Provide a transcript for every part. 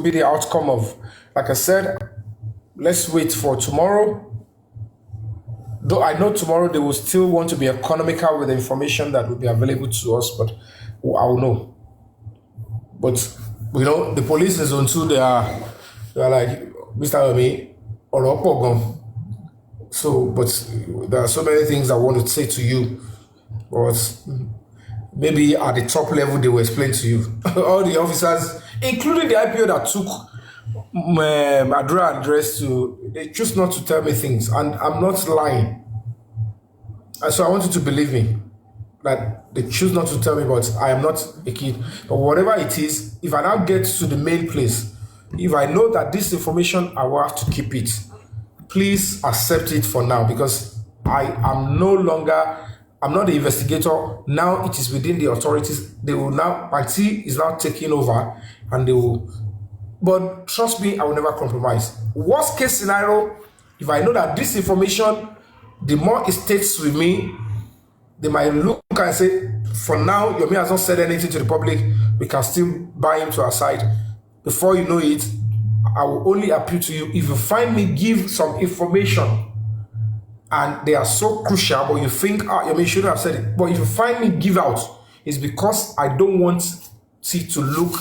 will be the outcome of, like I said, let's wait for tomorrow. Though I know tomorrow they will still want to be economical with the information that will be available to us, but I will know. But the police in zone two, they are like, Mr. Omi, or Opogon. So, but there are so many things I want to say to you, but maybe at the top level they will explain to you. All the officers, including the IPO that took my address they choose not to tell me things, and I'm not lying. And so I want you to believe me that they choose not to tell me, but I am not a kid. But whatever it is, if I now get to the main place, if I know that this information, I will have to keep it. Please accept it for now, because I am no longer, I'm not the investigator. Now it is within the authorities. They will now, my team is now taking over, and they will, but trust me, I will never compromise. Worst case scenario, if I know that this information, the more it stays with me, they might look and say, for now, Yomi has not said anything to the public. We can still buy him to our side. Before you know it, I will only appeal to you. If you find me give some information and they are so crucial, but you think, Yomi shouldn't have said it. But if you find me give out, it's because I don't want it to look,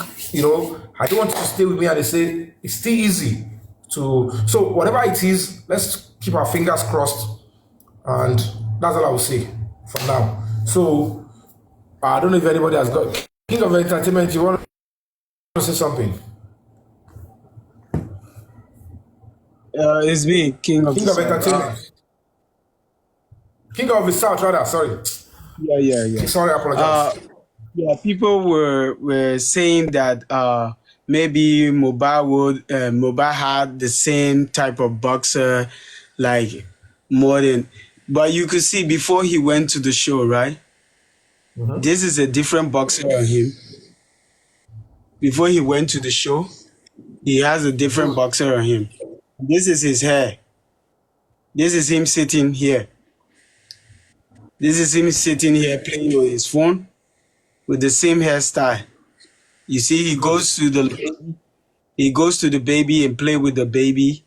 I don't want it to stay with me and they say, it's still easy to, so whatever it is, let's keep our fingers crossed. And that's all I will say for now. So I don't know if anybody has got King of Entertainment. You want to say something? It's me, King of Entertainment. King of the South, rather. Sorry. Yeah. Sorry, I apologize. Yeah, people were saying that maybe Mobile had the same type of boxer, like more than, but you could see before he went to the show, right? This is a different boxer on him. Before he went to the show, he has a different boxer on him. This is his hair. This is him sitting here. This is him sitting here playing on his phone with the same hairstyle. You see, he goes to the baby and play with the baby,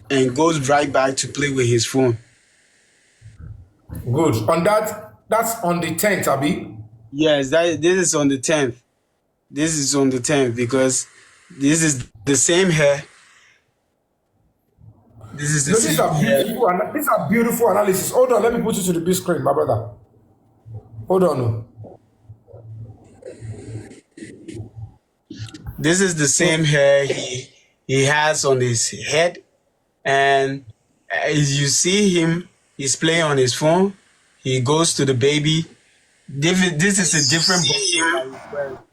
and goes right back to play with his phone. Good. On that, that's on the 10th, Abi. Yes, this is on the 10th. This is on the 10th because this is the same hair. This is the These same hair. These are beautiful analysis. Hold on, let me put you to the big screen, my brother. Hold on. This is the same hair he has on his head, and as you see him, he's playing on his phone. He goes to the baby. This is a different boxer that he's wearing.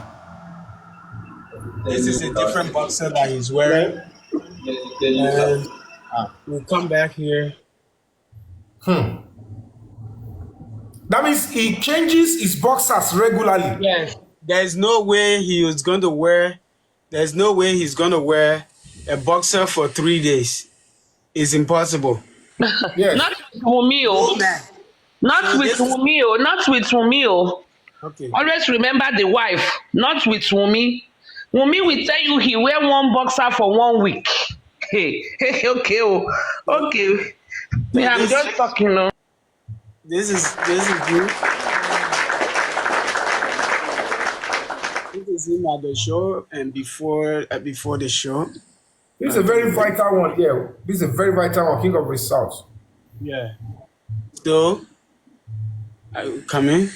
This is a different boxer that he's wearing. And we'll come back here. That means he changes his boxers regularly. Yes. There's no way he's going to wear a boxer for 3 days. It's impossible. Yes. Not with Wunmi. Not with Wunmi. Not with Wunmi. Okay. Always remember the wife. Not with Wunmi. Wunmi will tell you he wear one boxer for 1 week. Hey, okay. I'm just talking. This is good. This is him at the show and before the show. This is a very vital one here. This is a very vital one, King of the South. Yeah. So, come in.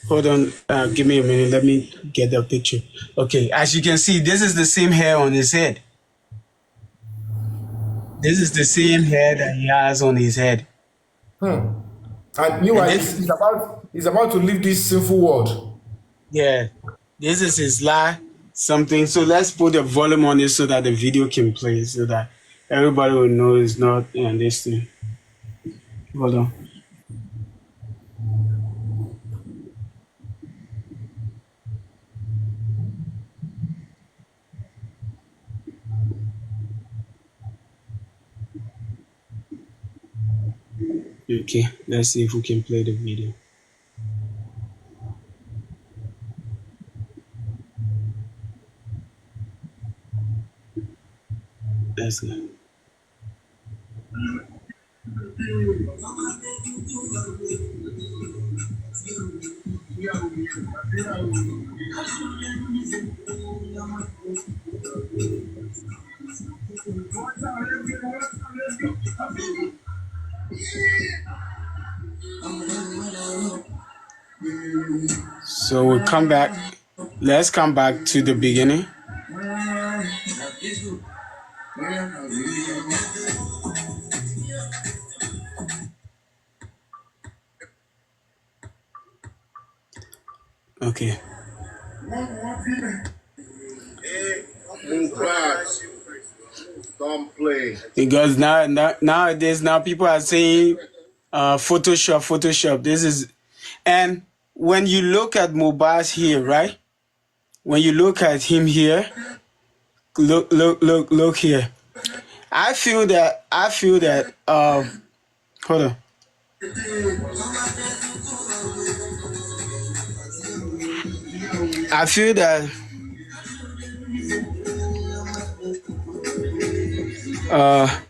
Hold on. Give me a minute. Let me get the picture. Okay. As you can see, this is the same hair on his head. This is the same hair that he has on his head. And meanwhile, he's about to leave this sinful world. Yeah. This is his life. Something. So let's put the volume on it so that the video can play, so that everybody will know it's not this thing. Hold on. Okay, let's see if we can play the video. Let's go. So we'll come back. Let's come back to the beginning. Okay. Don't play. Because nowadays people are saying Photoshop. This is, and when you look at mobiles here, right? When you look at him here, look here. I feel that hold on. I feel that uh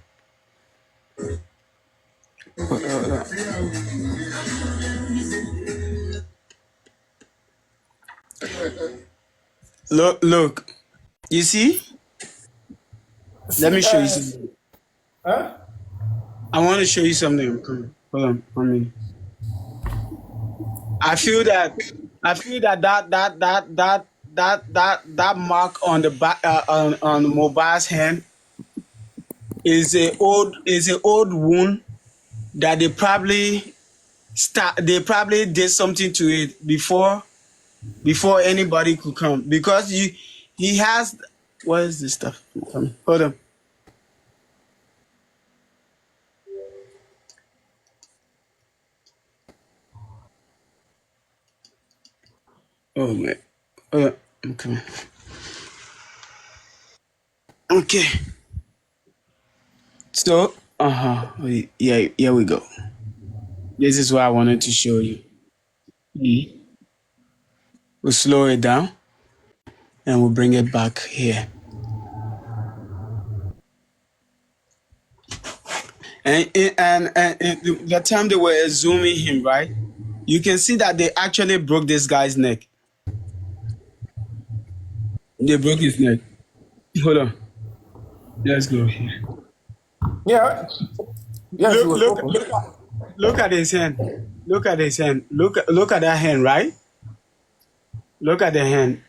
look. You see? Let See, me show you something. huh? I want to show you something. Come on. Hold on 1 minute. I feel that that mark on the back on the mobile's hand is a old wound that they probably did something to it before anybody could come, because he has, what is this stuff? Hold on. Oh man. I'm coming. Okay. So, yeah, here we go. This is what I wanted to show you. We'll slow it down and we'll bring it back here. And the time they were zooming him, right? You can see that they actually broke this guy's neck. They broke his neck. Hold on. Let's go here. Yeah. Yes, it Look, was look, open. look, look at his hand. Look at his hand. Look at that hand, right? Look at the hand.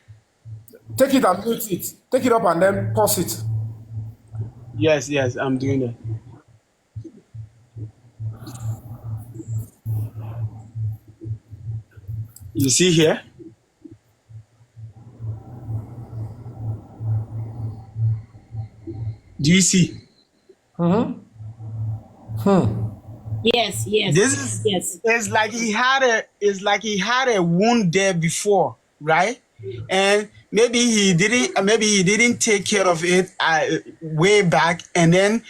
Take it and mute it. Take it up and then pause it. Yes, I'm doing that. You see here? Do you see? Yes, This yes, is, yes. it's like he had a wound there before, right? And maybe he didn't take care of it way back, and then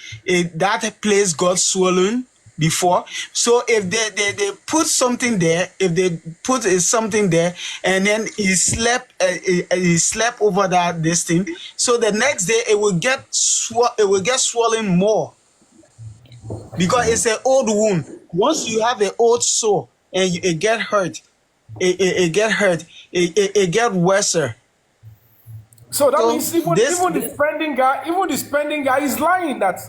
that place got swollen before. So if they put something there, if they put something there, and then he slept over this thing, so the next day it will get swollen more, because it's an old wound. Once you have an old sore and it get hurt, it get hurt, it get worse. So that So means even this, even the spending guy is lying that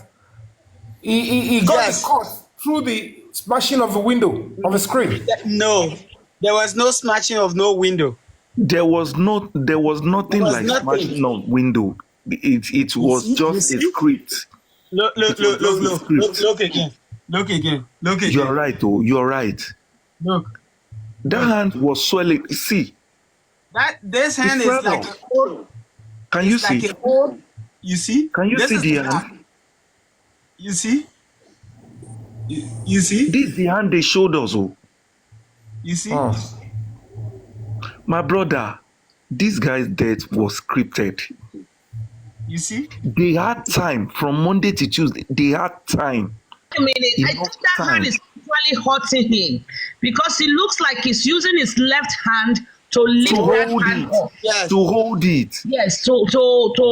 he got the yes, cut through the smashing of the window of the screen. no, there was no smashing of no window. There was There nothing was like nothing. smashing of window. It was You just a see? script. It was just a script. Look again. Look again. Look You're again. right, oh, you're right. Look, That look. hand was swelling. See, This it hand is swelled like up. an old. Can you It's like see? an old. You see? Can you This see is the the back. hand? You see? You see? This is the hand they showed us. Oh, You see? Hmm. my brother, this guy's death was scripted. You see? They had time from Monday to Tuesday. They had time, A minute, I enough think that hand time is actually hurting him because he looks like he's using his left hand to to lift that hold hand it, up. Yes. to hold it. Yes, to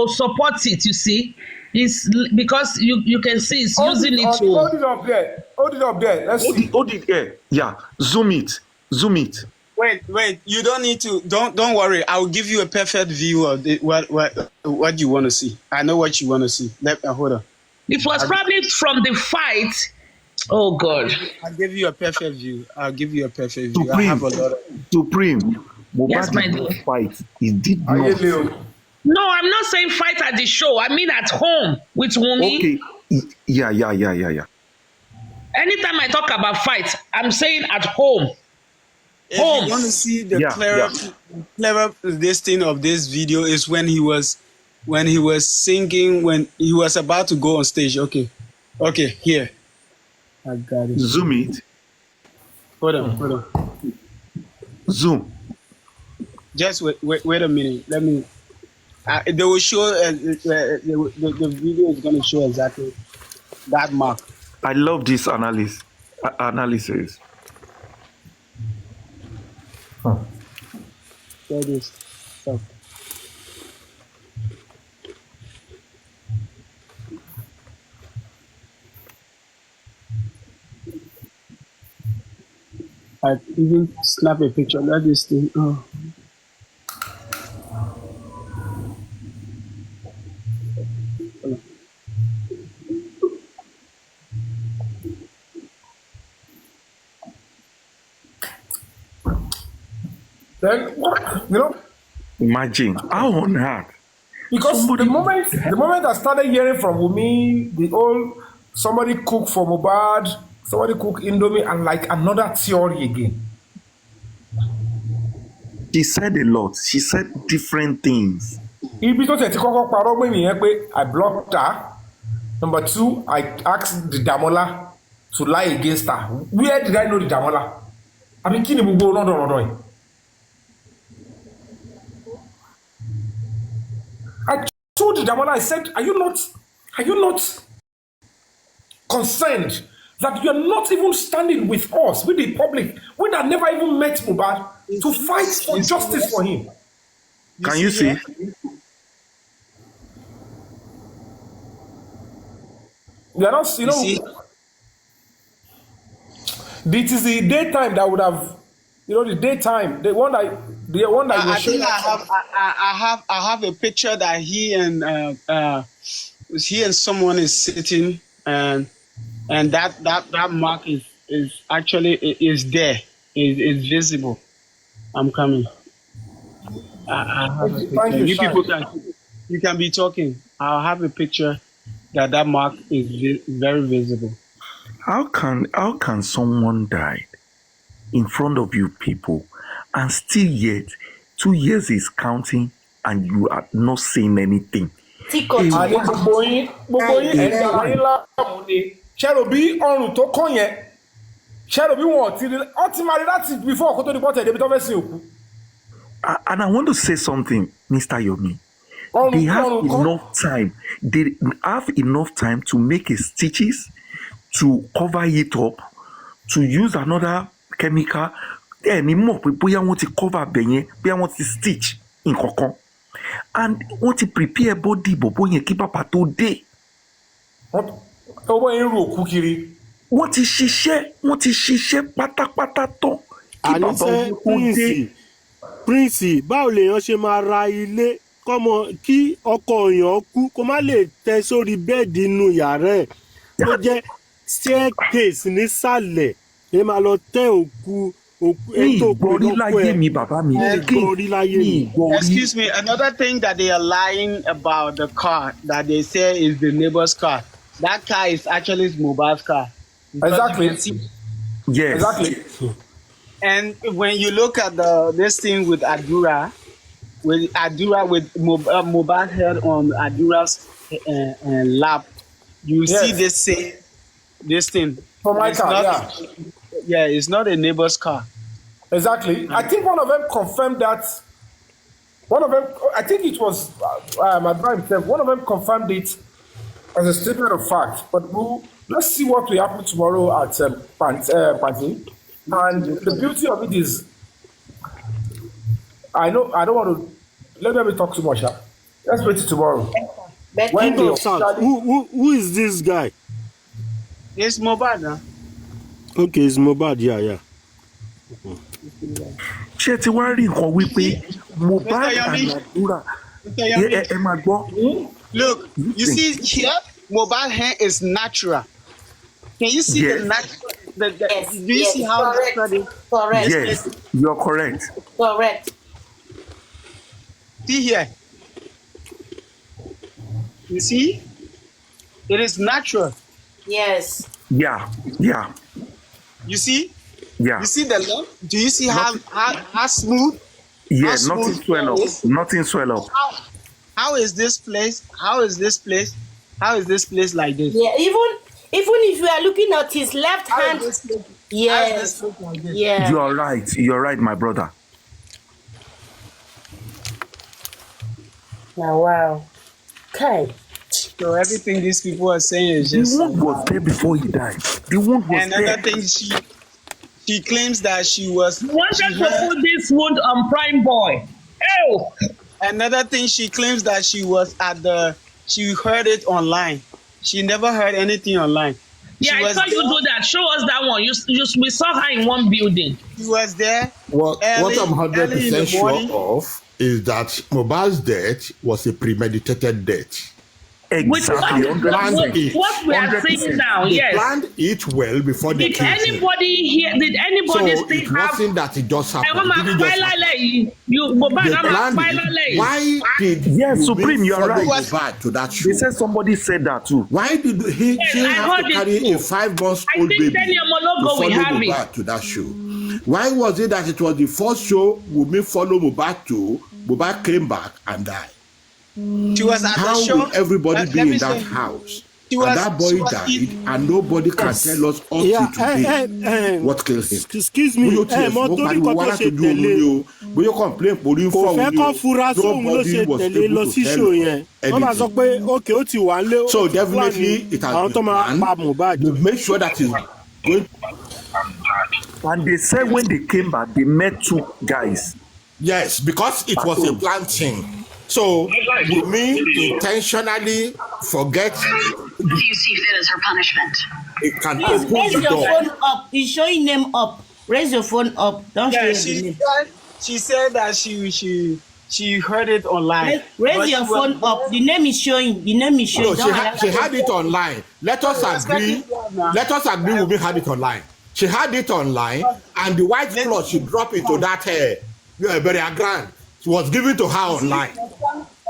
support it, you see. It's because you can see it's using it Hold to. it up there. Hold it up there. Let's see. Hold it here. Yeah. Zoom it. Zoom it. Wait. You don't need to. Don't worry. I will give you a perfect view of what you want to see. I know what you want to see. Hold on. It was probably from the fight. Oh God. I'll give you a perfect view. I have a lot of. Supreme. Yes, Mohbad my did not dear. fight. He did Are you not. Leo? No, I'm not saying fight at the show. I mean at home with Wunmi. Okay. Yeah. Anytime I talk about fight, I'm saying at home. If you want to see the Yeah, clever this thing of this video is when he was singing, when he was about to go on stage. Okay, here I got it. Zoom it. Hold on. Zoom. Just wait a minute. Let me. They will show. The video is going to show exactly that mark. I love this analysis. Show this stuff. I even snap a picture. Let this thing. Oh. Then Imagine how on earth. because the moment I started hearing from Wumi, the whole somebody cook for Mohbad, somebody cook Indomie, and like another theory again. She said a lot. She said different things. Ibi tó tẹ̀ tí kọ́kọ́ parọ́ mọ́ ènìyàn pé I blocked her. Number two, I asked the Damola to lie against her. Where did I know the Damola? I mean, kí ni gbogbo rọ́dọ̀rọ̀dọ̀ yìí? I told the Damola, I said, are you not concerned that you are not even standing with us, with the public, we that never even met Mohbad, to fight for justice for him? Can you see? We are not, it is the daytime that would have, the daytime, the one that you were I showing. think I have a picture that he and someone is sitting, and that mark is actually is there, is visible. I'm coming. I have a picture. Thank you, You people Shine. you can be talking. I'll have a picture that mark is very visible. How can someone die in front of you people and still yet 2 years is counting and you are not saying anything? Àní gbogbo yín ẹ̀dá ayé láàmú ni ṣẹ́rò bí ọrùn tó kàn yẹn ṣẹ́rò bí wọ́n ti máa rí láti before kó tó di pọ́tẹ̀ débi tó fẹ́ sin òkú. And I want to say something, Mr. Yomi. They have enough time to make a stitches, to cover it up, to use another chemical. Ẹni mọ̀ pé bóyá wọ́n ti cover abẹ yẹn, bóyá wọ́n ti stitch nǹkankan. And wọ́n ti prepare body bọ̀bọ̀ yẹn kí bàbá tó dé. Ọwọ́ yẹn rò kú kiri. Wọ́n ti ṣiṣẹ́ pátápátá tán kí bàbá àníṣe tó dé. prince báwo lèèyàn ṣe máa ra ilé kọ́mọ kí ọkọ èèyàn kú kó má lè tẹ sórí bẹ́ẹ̀dì inú yàrá ẹ̀ tó jẹ́ staircase nísàlẹ̀ ẹ máa lọ tẹ òkú ètò òkú láyé mi bàbá mi. Excuse me, another thing that they are lying about the car that they say is the neighbor's car. That car is actually Mohbad's car. Exactly. Yes. Exactly. And when you look at this thing with Adura with Mohbad head on Adura's lap, you see this thing. For my car, yeah, it's not a neighbor's car. Exactly. I think one of them confirmed that. One of them, I think it was Adra himself. One of them confirmed it as a statement of fact. But let's see what will happen tomorrow at Panti. And the beauty of it is, I don't want to. Let me talk too much. Let's wait till tomorrow. But when King they of South. officially Who is this guy? It's mobile now. Okay, it's Mohbad. Yeah. ṣé ti wá rí nǹkan wípé Mr. Mohbad and Yami, àdúrà Mr. Yami, ẹ máa gbọ́. look, you see here, mobile hair is natural. Can you see the Yes, natural? yes, Do you see how natural it is? correct, yes, you're correct. correct. See here. You see? It is natural. Yes, Yeah. You see? Yeah. You see the look? Do you see how smooth? Yeah, How nothing smooth swell it up. is? Nothing swell up. How is this place? How is this place? How is this place like this? yeah. Even if you are looking at his left How hand, is this place? How is this yes, place like this? yeah. You're right, my brother. Now, wow. Okay. So everything these people are saying is The just. wound was there before he died. The wound was Another there. thing, she claims that she was. You wanted to put this wound on Prime Boy. Oh, Another thing, she claims that she was she heard it online. She never heard anything online. yeah, I saw you do that. Show us that one. We saw her in one building. She was there. What early- I'm early in the 100% sure morning. of is that Mohbad's death was a premeditated death. Exactly. What 100%. what we are saying now, They yes. planned it well before they Did killed him. anybody here? Did So anybody it still have? wasn't that it just Ẹ happened. wọ́n máa It didn't pa just ẹ́ happen. lálẹ́ yìí. Mohbad They á máa planned pa ẹ́ it. lálẹ́ yìí. Why did Yes, Wunmi Supreme, you're follow right. Mohbad to that show? They said somebody said that too. Why did she I have heard to it carry too. a 5-month-old I think baby Daniel to Mologo follow will have it. Mohbad to that show? Why was it that it was the first show Wunmi followed Mohbad to? Mohbad came back and died. She was at How the show. will everybody Let be me in that say- house? She And was- that boy she was died, in- and nobody can tell us up Yeah. till today what killed him. Excuse me. Bóyá ó tiẹ̀ Mo sọ torí pariwo kan wá tó láti ṣe ojú oorun tẹ̀lé. ni o. Bóyá ó complain pé orí ń Kò fọ́ fẹ́ òun ni kọ́ o. fura sóhun ló Nobody ṣe was tẹ̀lé able lọ to sí tell show us yẹn. Wọ́n máa sọ anything. pé okay ó ti wà lé. So definitely it has àwọn tó been máa pa Mohbad. planned. They make sure that it's going. And they said when they came back, they met two guys. Yes, because it was a planned thing. So Wunmi intentionally forget What do you see fit as her punishment? it can Please open raise the your door. phone up. He's showing them up. Raise your phone up. Don't show Yeah, your name. she said that she heard it online. Raise But your she was- phone up. The name is showing. The name is showing. No, Don't allow she had it online. Let us agree. Let us agree. Wunmi had it online. She had it online, and the white cloth she dropped into that burial ground was given to her online.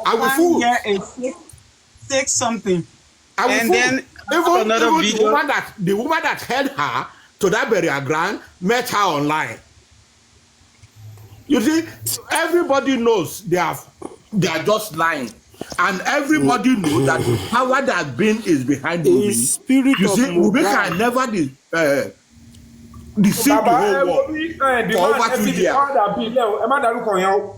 I will fool. Yeah, it's six something. I will And fool. then Even another the video. woman that held her to that burial ground met her online. You see, everybody knows they are just lying, and everybody knows that the power that been is behind Wunmi. His spirit You of see, Wunmi Mohbad. can never deceive the Bàbá whole world for over 2 years. ẹ má dárúkọ yẹn o.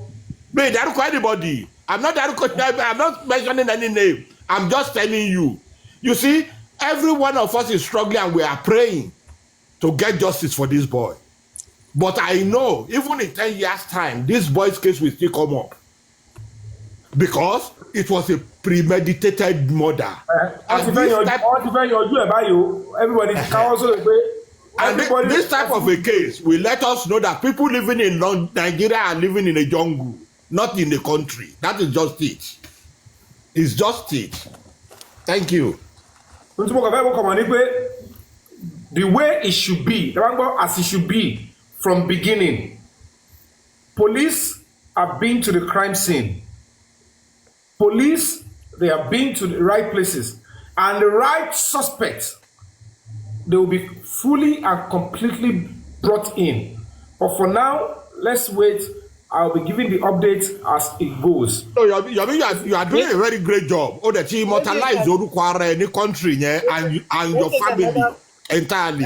Me, daruko anybody. I'm not mentioning any name. I'm just telling you. You see, every one of us is struggling, and we are praying to get justice for this boy. But I know, even in 10 years' time, this boy's case will still come up. Because it was a premeditated murder. Wọ́n ti fẹ́ yanjú ẹ̀ báyìí o. Everybody ti káwọ́ sórí pé. And this type of a case will let us know that people living in Nigeria are living in a jungle, not in a country. That is just it. It's just it. Thank you. Ohun tí mo kàn fẹ́ mo kàn mọ̀ ni pé the way it should be, the one as it should be from beginning. Police have been to the crime scene. Police, they have been to the right places, and the right suspects, they will be fully and completely brought in. But for now, let's wait. I'll be giving the updates as it goes. So you are doing a very great job. Oh, that you immortalize orúkọ ara ẹ ní country yẹn and your family entirely.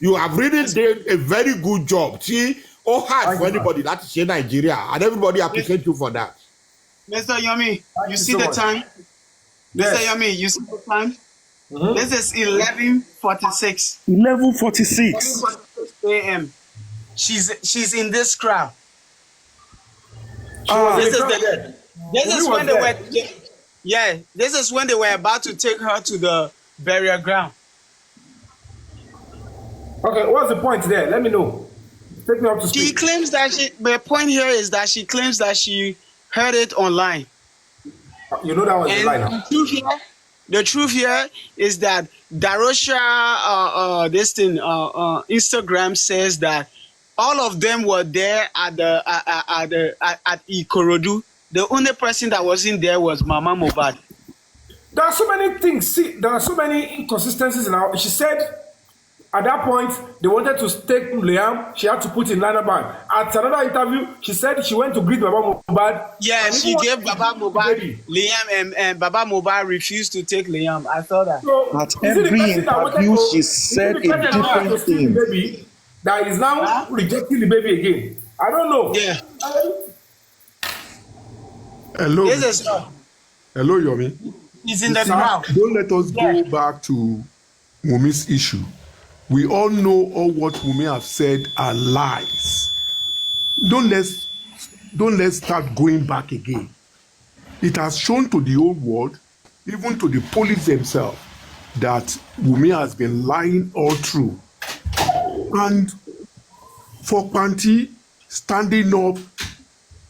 You have really done a very good job. See, hard for anybody that is in Nigeria, and everybody appreciate you for that. Mr. Yomi, you see so the much. time? Yes. Mr. Yomi, you see the time? This is 11:46 11:46. a.m. She's in this crowd. She was in This the is crowd. this Who is was when they there? were Yeah, this is when they were about to take her to the burial ground. Okay, what's the point there? Let me know. Take me up to She speed. claims that the point here is that she claims that she heard it online. You know that was the And line now. the truth here is that Darosha, Instagram says that all of them were there at at Ikorodu. The only person that wasn't there was Mama Mohbad. There are so many things. See, there are so many inconsistencies in her. She said at that point they wanted to take Liam. She had to put in liner band. At another interview, she said she went to greet Baba Mohbad. Yeah, And even she when gave she Baba greeted the Mohbad baby. Liam, and Baba Mohbad refused to take Liam. I saw that. So At is it the every person that wanted interview, to? she Is it said the a person that wanted to different steal the thing. baby that is now Huh? rejecting the baby again? I don't know. Yeah, Hello, this is hello, Yomi. he's in You the see, crowd. don't let us Yeah. go back to Wumi's issue. We all know all what Wumi have said are lies. Don't let's start going back again. It has shown to the whole world, even to the police themselves, that Wumi has been lying all through. And for Panti standing up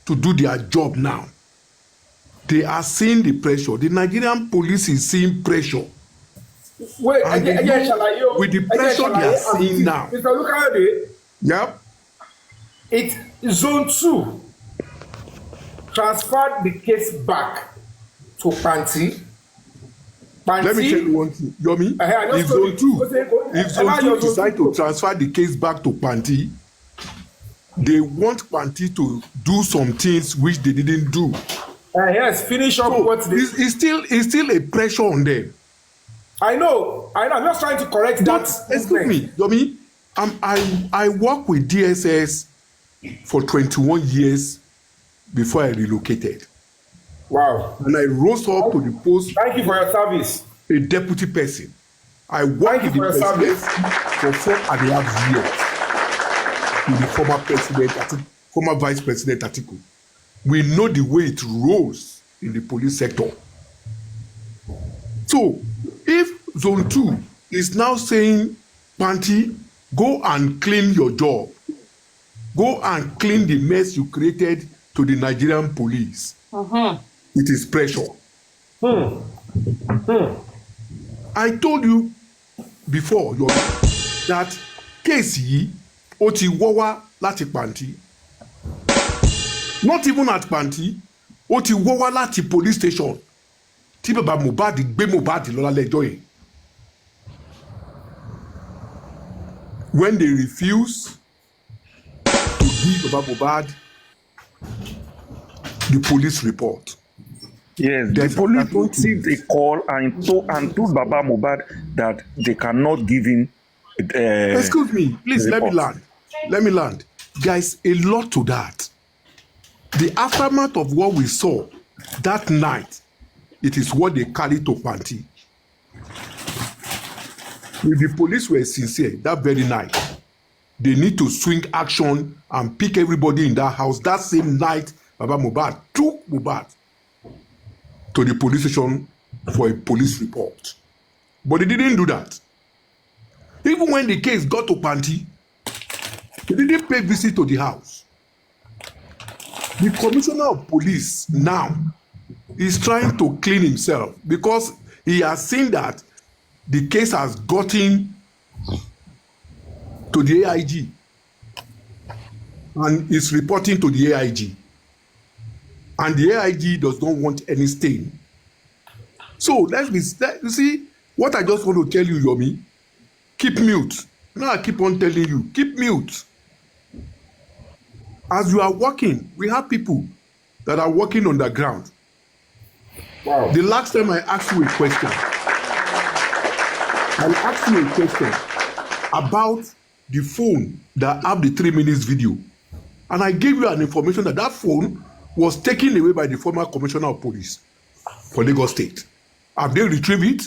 to do their job now, they are seeing the pressure. The Nigerian police is seeing pressure. Wait, And they again, know with the pressure they are seeing now. Mr. Lukayode, Yep. it zone 2 transferred the case back to Panti. Let me tell you one thing, Yomi. I just If told zone you. two, Go- if zone Allow two your zone decide two to transfer the case back to Panti, they want Panti to do some things which they didn't do. Yes, finish up So what they. it's still a pressure on them. I know. I'm just trying to correct Don't that. excuse me, Yomi. I work with DSS for 21 years before I relocated, Wow. and I rose up to the post Thank you for your service. a deputy person. I worked Thank you with the for your president service. for 4.5 years with the former president, former vice president Atiku. We know the way it rose in the police sector. So, if Zone 2 is now saying, Panti, go and clean your job, go and clean the mess you created to the Nigerian police, it is pressure. I told you before that case yìí ó ti wọ́ wá láti Panti, not even at Panti, ó ti wọ́ wá láti police station tí bàbá Mohbad gbé Mohbad lọ lálẹ́ ẹjọ́ yìí. When they refuse to give bàbá Mohbad the police report. Yes, the There's police nothing to received a call and told Baba Mohbad that they cannot give him. Excuse me, please let me report. land. Let me land. There's a lot to that. The aftermath of what we saw that night, it is what they carried to Panti. If the police were sincere that very night, they need to swing action and pick everybody in that house. That same night, Baba Mohbad took Mohbad to the police station for a police report. But they didn't do that. Even when the case got to Panti, they didn't pay visit to the house. The commissioner of police now is trying to clean himself because he has seen that the case has gotten to the AIG and is reporting to the AIG. And the AIG does not want any stain. So you see what I just want to tell you, Yomi. Keep mute. Now I keep on telling you, keep mute. As you are working, we have people that are working on the ground. Wow. The last time I asked you a question, about the phone that have the 3 minutes video. And I gave you an information that phone was taken away by the former commissioner of police for Lagos State. Have they retrieved it?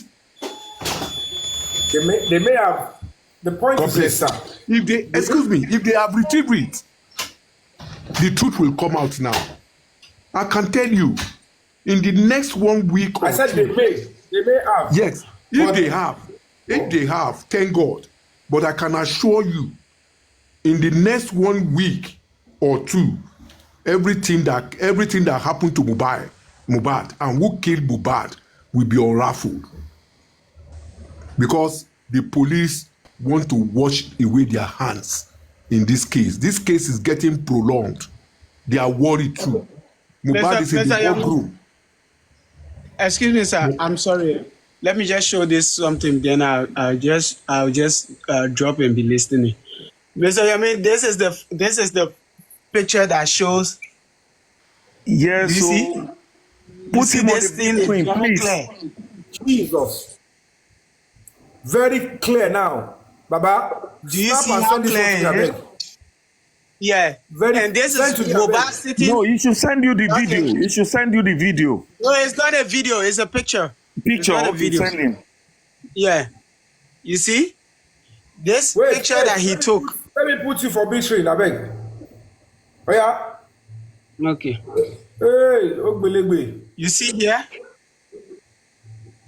They may have. The point is this, sir. If they have retrieved it, the truth will come out now. I can tell you, in the next 1 week I or said two, they may have. yes, But if they have, thank God. But I can assure you, in the next 1 week or two, everything that happened to Mohbad and who killed Mohbad will be unraveled, because the police want to wash away their hands in this case. This case is getting prolonged. They are worried too. Mohbad is in the Mr. boardroom. Excuse me, sir. I'm sorry. Let me just show this something. Then I'll just drop and be listening. Mr. Yami, this is the picture that shows. Yes, Do you so see? You put see him on this the thing big is screen, very please. clear. Jesus. Very clear now. Baba, Do you snap see and how send this one to clear me, it abeg. is? Yeah. Very And this send is to me, Mohbad abeg. sitting. No, he should send you the Okay. video. He should send you the video. No, it's not a video. It's a picture. It's Picture, not a okay, video. send him. Yeah. You see this Wait, picture that he took. let me put you for big screen, abeg. Oh yeah. Okay. Hey, Ogbelegbe. You see here?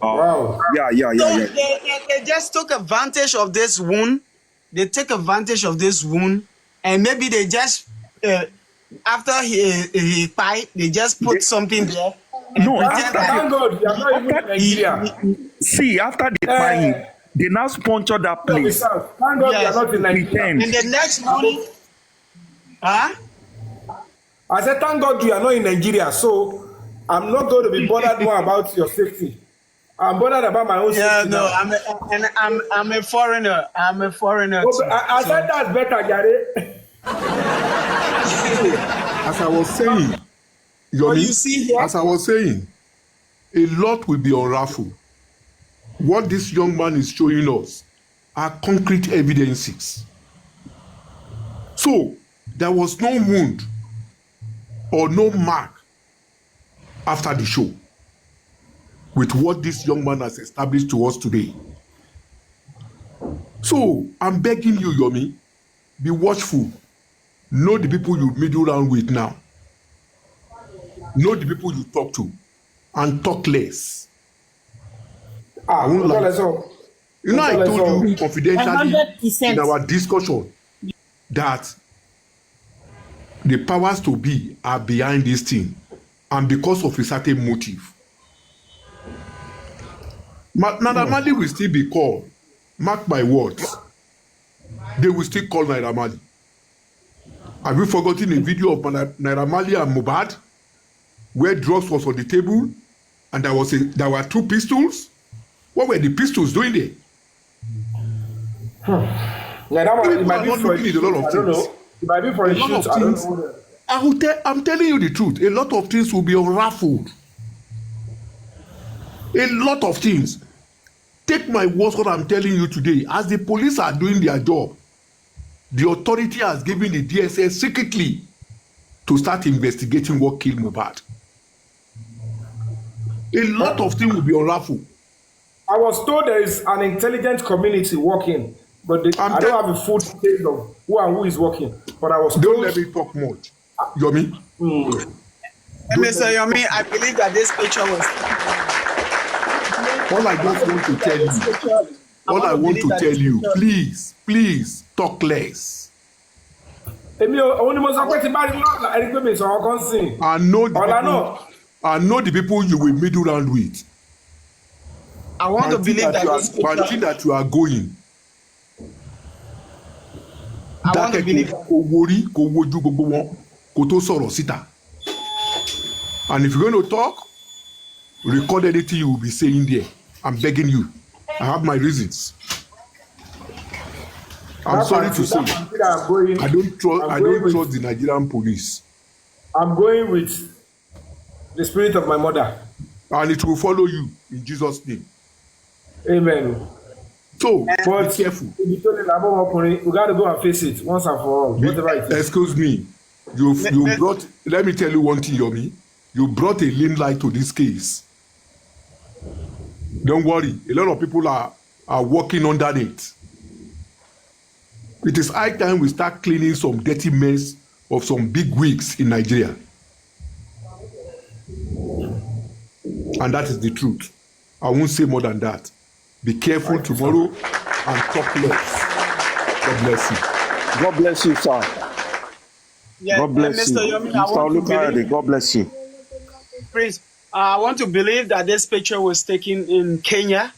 Wow. Yeah. So they just took advantage of this wound. They take advantage of this wound, and maybe they just after he fight, they just put something there. And No, pretend after that Thank God, you are not even in Nigeria. see, after they find him, they now sponsor that No, place. Thank God you are Yes. not in Nigeria. Pretend. and the next morning, huh? I said, thank God you are not in Nigeria, so I'm not going to be bothered more about your safety. I'm bothered about my own Yeah, safety no, now. I'm a foreigner. I'm a foreigner Oh, too. I So, said that's better, Gary. As I was saying, so you Yomi, see here, as I was saying, a lot will be unraveled. What this young man is showing us are concrete evidences. So, there was no wound or no mark after the show with what this young man has established to us today. So, I'm begging you, Yomi, be watchful. Know the people you middle around with now. Know the people you talk to and talk less. I won't lie. Let's go. You know, I told you confidentially 100%. in our discussion that the powers to be are behind this thing, and because of a certain motive. Naira Marley will still be called. Mark my words. They will still call Naira Marley. Have you forgotten a video of Naira Marley and Mohbad where drugs was on the table and there were two pistols? What were the pistols doing there? Yeah, that one, it People might are be not for a looking at a lot shoot. of I don't things. know. It might be for A a lot shoot. of I don't things. know. I'm telling you the truth. A lot of things will be unraveled. A lot of things. Take my words, what I'm telling you today. As the police are doing their job, the authority has given the DSS secretly to start investigating what killed Mohbad. A lot of things will be unraveled. I was told there is an intelligent community working, but I don't have a full details of who and who is working. But I was Don't told. let me talk much. Yomi? and Mr. Yomi, I believe that this picture was. All I just want to tell you, all I want to tell you, please talk less. Èmi òun ni mo sọ pé tí bá rí lọ́la ẹni pé mi sọ̀rọ̀ kan sìn. I know the people you will middle round with. I want to believe that this Panty picture. that you are going. I want to believe. Kò worí kò wojú gbogbo wọn kò tó sọ̀rọ̀ síta. And if you're going to talk, record anything you will be saying there. I'm begging you. I have my reasons. I'm sorry to say, I don't trust the Nigerian police. I'm going with the spirit of my mother. And it will follow you in Jesus' name. Amen. So, But be careful. we got to go and face it once and for all. Whatever it is. Excuse me. You brought, let me tell you one thing, Yomi. You brought a lean light to this case. Don't worry. A lot of people are working under it. It is high time we start cleaning some dirty mess of some big wigs in Nigeria. And that is the truth. I won't say more than that. Be careful tomorrow and talk less. God bless you. God bless you, sir. Yeah, God bless you. Mr. Yomi, I Mr. want to Olukayode, believe, God bless you. please, I want to believe that this picture was taken in Kenya.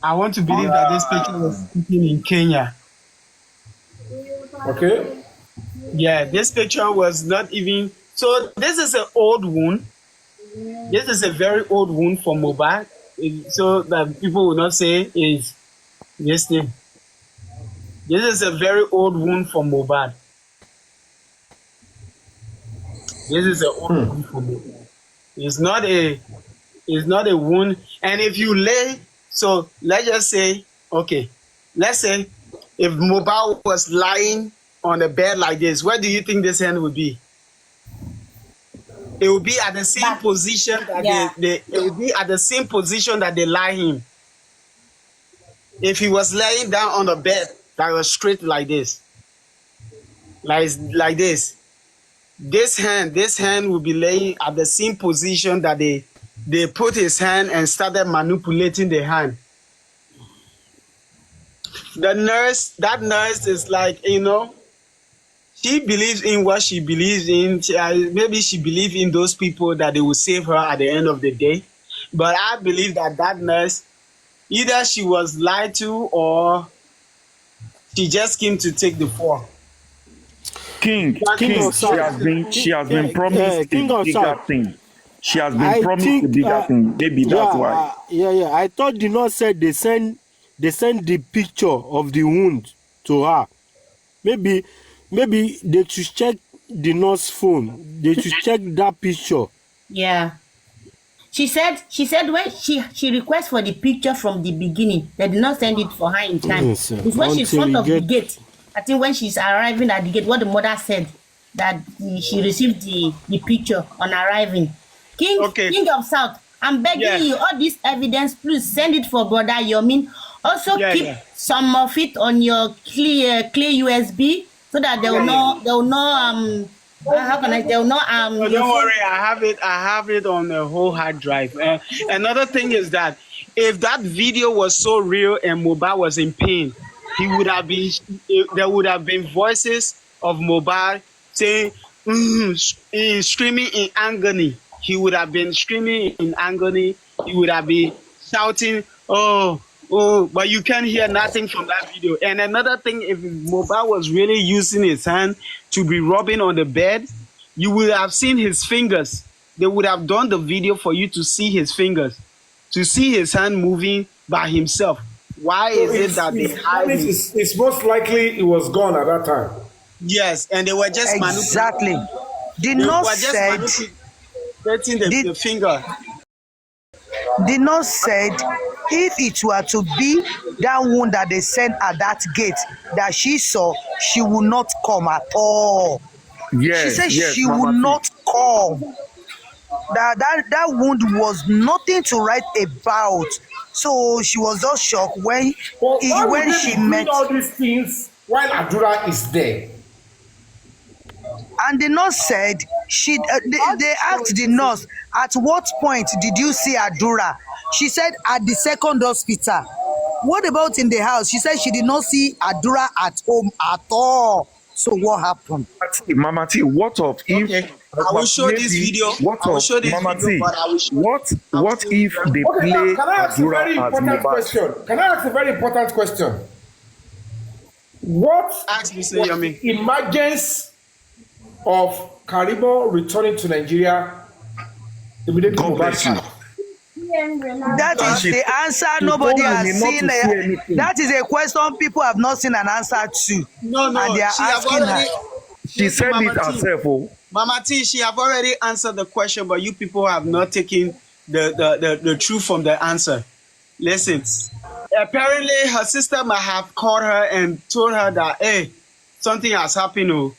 I want to believe that this picture was taken in Kenya. Okay. Yeah, this picture was not even. So this is an old wound. This is a very old wound for Mohbad. So that people will not say is this thing. This is a very old wound for Mohbad. This is an old wound for Mohbad. It's not a wound. And if you lay, so let's just say, okay, let's say if Mohbad was lying on a bed like this, where do you think this hand would be? It will be at the same Back. position that Yeah. it will be at the same position that they lie him. If he was laying down on the bed that was straight like this, like this, this hand will be laying at the same position that they put his hand and started manipulating the hand. That nurse is like, she believes in what she believes in. Maybe she believes in those people that they will save her at the end of the day. But I believe that nurse, either she was lied to or she just came to take the fall. King, of she South. has been promised a King of bigger South. thing. She has been I promised a think bigger thing. Maybe that's why. I thought the nurse said they send the picture of the wound to her. Maybe they should check the nurse phone. They should check that picture. Yeah. She said when she requests for the picture from the beginning, they did not send it for her in time. Yes, sir. It's when she's Until front we of the get- gate. I think when she's arriving at the gate, what the mother said, that she received the picture on arriving. King of South, I'm begging you, all this evidence, please send it for Brother Yomin. Also keep some of it on your clear USB so that they will know how can I they'll know No, don't worry, I have it on the whole hard drive. Another thing is that if that video was so real and Mohbad was in pain, there would have been voices of Mohbad saying screaming in agony. He would have been screaming in agony. He would have been shouting, oh, but you can't hear nothing from that video. And another thing, if Mohbad was really using his hand to be rubbing on the bed, you would have seen his fingers. They would have done the video for you to see his fingers, to see his hand moving by himself. Why is it that they hide it? It's most likely it was gone at that time. Yes, and they were just Exactly. The They nurse were just said, manipulating the finger. the nurse said, if it were to be that wound that they sent at that gate that she saw, she would not come at all. Yes, She said yes, she Mama would T. not come. That wound was nothing to write about. So she was just shocked when But why would they she be doing met. all these things while Adura is there? And the nurse said they asked the nurse, at what point did you see Adura? She said at the second hospital. What about in the house? She said she did not see Adura at home at all. So what happened? Mama T, what of if I will show this video. What I will of show this Mama video, T? but I will show What if they Okay, play now, can I ask a very Adura as important Mohbad? question? Can I ask a very important question? What Ask Mr. was Yomi. the emergence of Karibo returning to Nigeria immediately? God bless you. That is the answer nobody told has me not seen. to see anything. That is a question people have not seen an answer to. No, And they are she have asking already. her. She said Mama it T. herself. Oh. Mama T, she have already answered the question, but you people have not taken the truth from the answer. Listen, apparently her sister might have called her and told her that, hey, something has happened. Oh.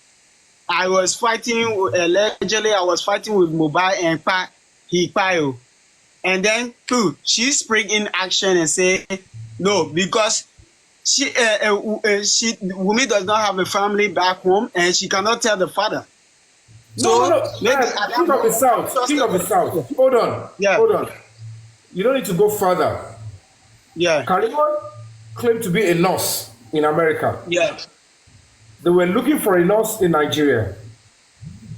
Allegedly, I was fighting with Mohbad and he Payo. And then, she spring in action and say, no, because Wumi does not have a family back home and she cannot tell the father. No, no, So no. maybe at that King of the moment, South. King of the South. Hold on. yeah, Hold on. You don't need to go further. yeah, Karimon claimed to be a nurse in America. yeah, They were looking for a nurse in Nigeria.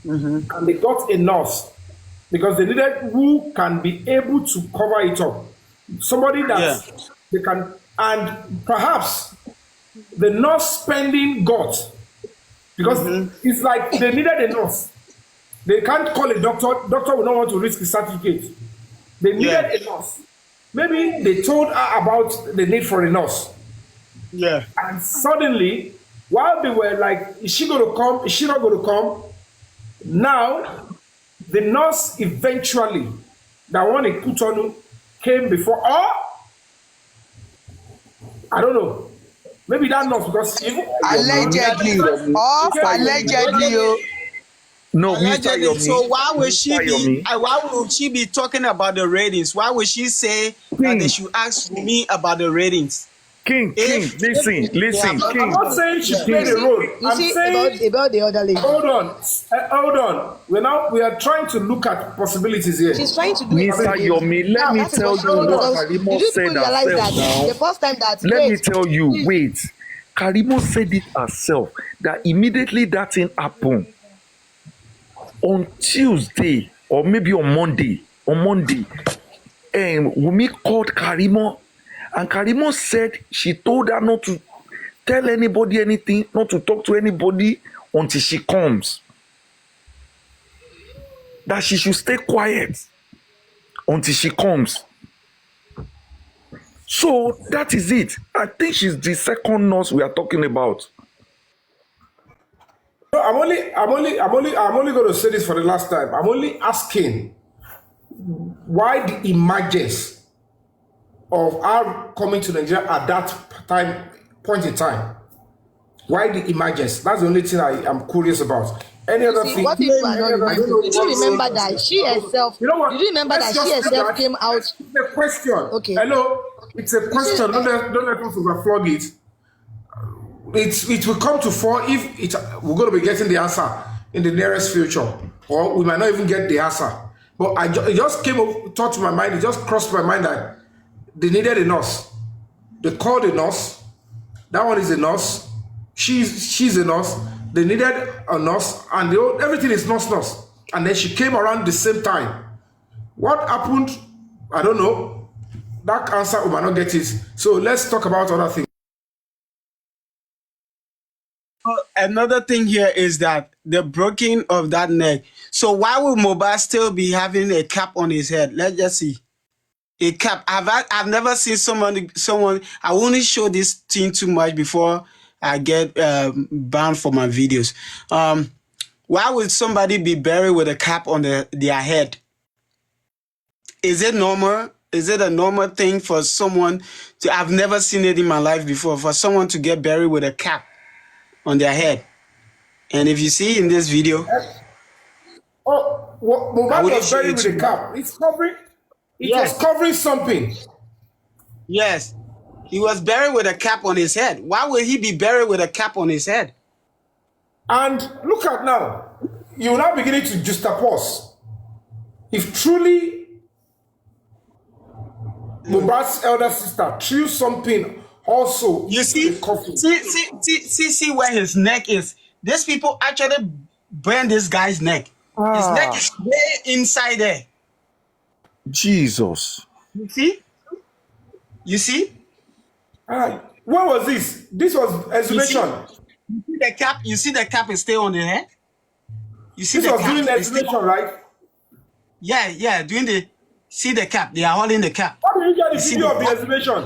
mm-hmm. And they got a nurse because they needed who can be able to cover it up. Somebody Yeah, that they can, and perhaps the nurse spending got, because mm-hmm. it's like they needed a nurse. They can't call a doctor. Doctor will not want to risk his certificate. They needed Yeah, a nurse. Maybe they told her about the need for a nurse. yeah, And suddenly, while they were like, is she going to come? Is she not going to come? Now, the nurse eventually, that one in Kutonu, came before, or I don't know, maybe that nurse, because even Allegedly. Or allegedly. Oh. No, Mr. allegedly. So Yomi, why would Mr. Yomi, why would she be talking about the ratings? Why would she say that they King, should ask me about the ratings? King, listen, I'm King, not saying she You played a see, role. you I'm see saying, about the other lady. hold on, hold on. We are trying to look at possibilities here. She's trying to do it. Mr. Yomi, let Now me that is tell what she you told what us. Karimo Did you said people realize herself that now. the first time that Let me wait, tell you, wait. Karimo said it herself that immediately that thing happened on Tuesday or maybe on Monday, Wumi called Karimo, and Karimo said she told her not to tell anybody anything, not to talk to anybody until she comes. That she should stay quiet until she comes. So that is it. I think she's the second nurse we are talking about. No, I'm only going to say this for the last time. I'm only asking why the emergence of our coming to Nigeria at that point in time. Why the emergence? That's the only thing I am curious about. Any other see thing? what people are not remembering. Did you remember that she herself? You know what? Did you remember Let's that she just do herself that. came out? It's a question. Okay. Hello? It's a You see, question. Don't let us overflog it. It will come to fore if we're going to be getting the answer in the nearest future, or we might not even get the answer. But it just thought to my mind. It just crossed my mind that they needed a nurse. They called a nurse. That one is a nurse. She's a nurse. They needed a nurse, and everything is nurse. And then she came around the same time. What happened? I don't know. That answer we might not get it. So let's talk about other things. Another thing here is that the breaking of that neck. So why would Mobile still be having a cap on his head? Let's just see. A cap. I've never seen someone. I won't show this thing too much before I get banned for my videos. Why would somebody be buried with a cap on their head? Is it normal? Is it a normal thing for someone to? I've never seen it in my life before. For someone to get buried with a cap on their head. And if you see in this video, Oh, I Mobile wouldn't was show buried it with to a you. cap. It was Yes, covering something. yes. He was buried with a cap on his head. Why would he be buried with a cap on his head? And look at now. You're now beginning to juxtapose. If truly Mubarak's elder sister threw something also You into see, the coffin. see where his neck is. These people actually burned this guy's neck. His neck is way inside there. Jesus. You see? You see? When was this? This was You see? exhumation. You see the cap? You see the cap is still on the head? You see This the was cap? during the It's still exhumation, right? Yeah, doing the see the cap. They are holding the cap. How did you get the You see video of the cap? exhumation?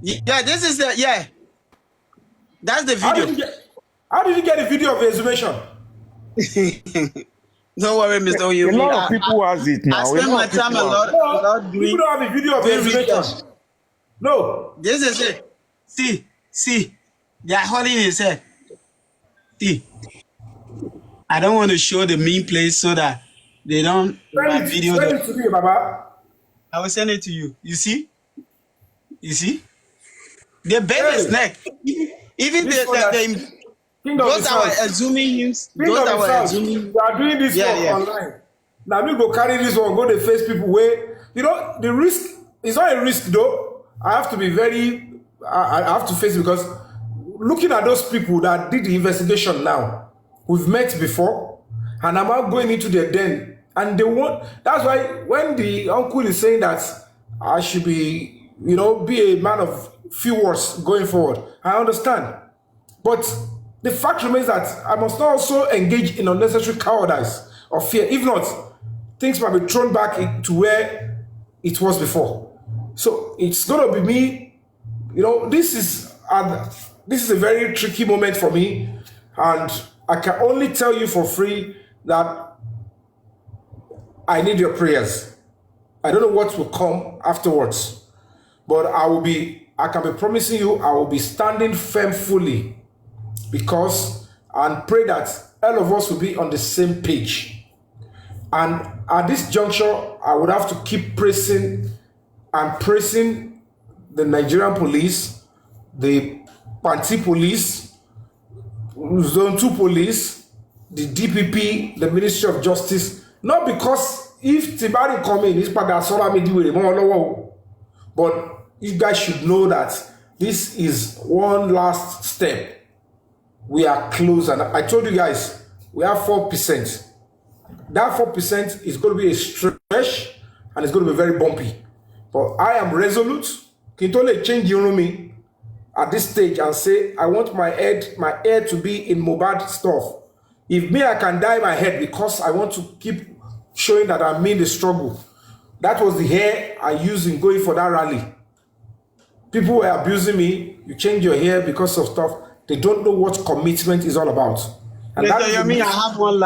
Yeah, this is the That's the How video. did you get the video of the exhumation? Don't worry, Mr. A Oyumi. lot of people has it I now. spend my time a lot No, doing people don't have a video of the doing exhumation. research. No. This is it. See, they are holding his head. See, I don't want to show the mean place so that they don't my video. Send it to me, Baba. I will send it to you. You see? They bend his Hey, neck. Even this one that- King of the Those that were South. assuming him, King those of that the were South. assuming, You are doing this yeah, work yeah. online. Now me go carry this one, go to face people where the risk is not a risk though. I have to be very I have to face it because looking at those people that did the investigation now, we've met before, and I'm not going into their den. And they want that's why when the uncle is saying that I should be, be a man of few words going forward, I understand. But the fact remains that I must not also engage in unnecessary cowardice or fear. If not, things might be thrown back to where it was before. So it's going to be me. This is a very tricky moment for me, and I can only tell you for free that I need your prayers. I don't know what will come afterwards, but I can be promising you, I will be standing firm fully and pray that all of us will be on the same page. And at this juncture, I would have to keep praising the Nigerian police, the Panti police, Zone 2 police, the DPP, the Ministry of Justice, not because if Tibari come in, but you guys should know that this is one last step. We are close, and I told you guys, we have 4%. That 4% is going to be a stretch, and it's going to be very bumpy. But I am resolute. Can only change me at this stage and say, I want my head to be in Mobad stuff. If me, I can dye my head because I want to keep showing that I'm in the struggle. That was the hair I used in going for that rally. People were abusing me. You change your hair because of stuff. They don't know what commitment is all about. And Mr. Yomi, I have one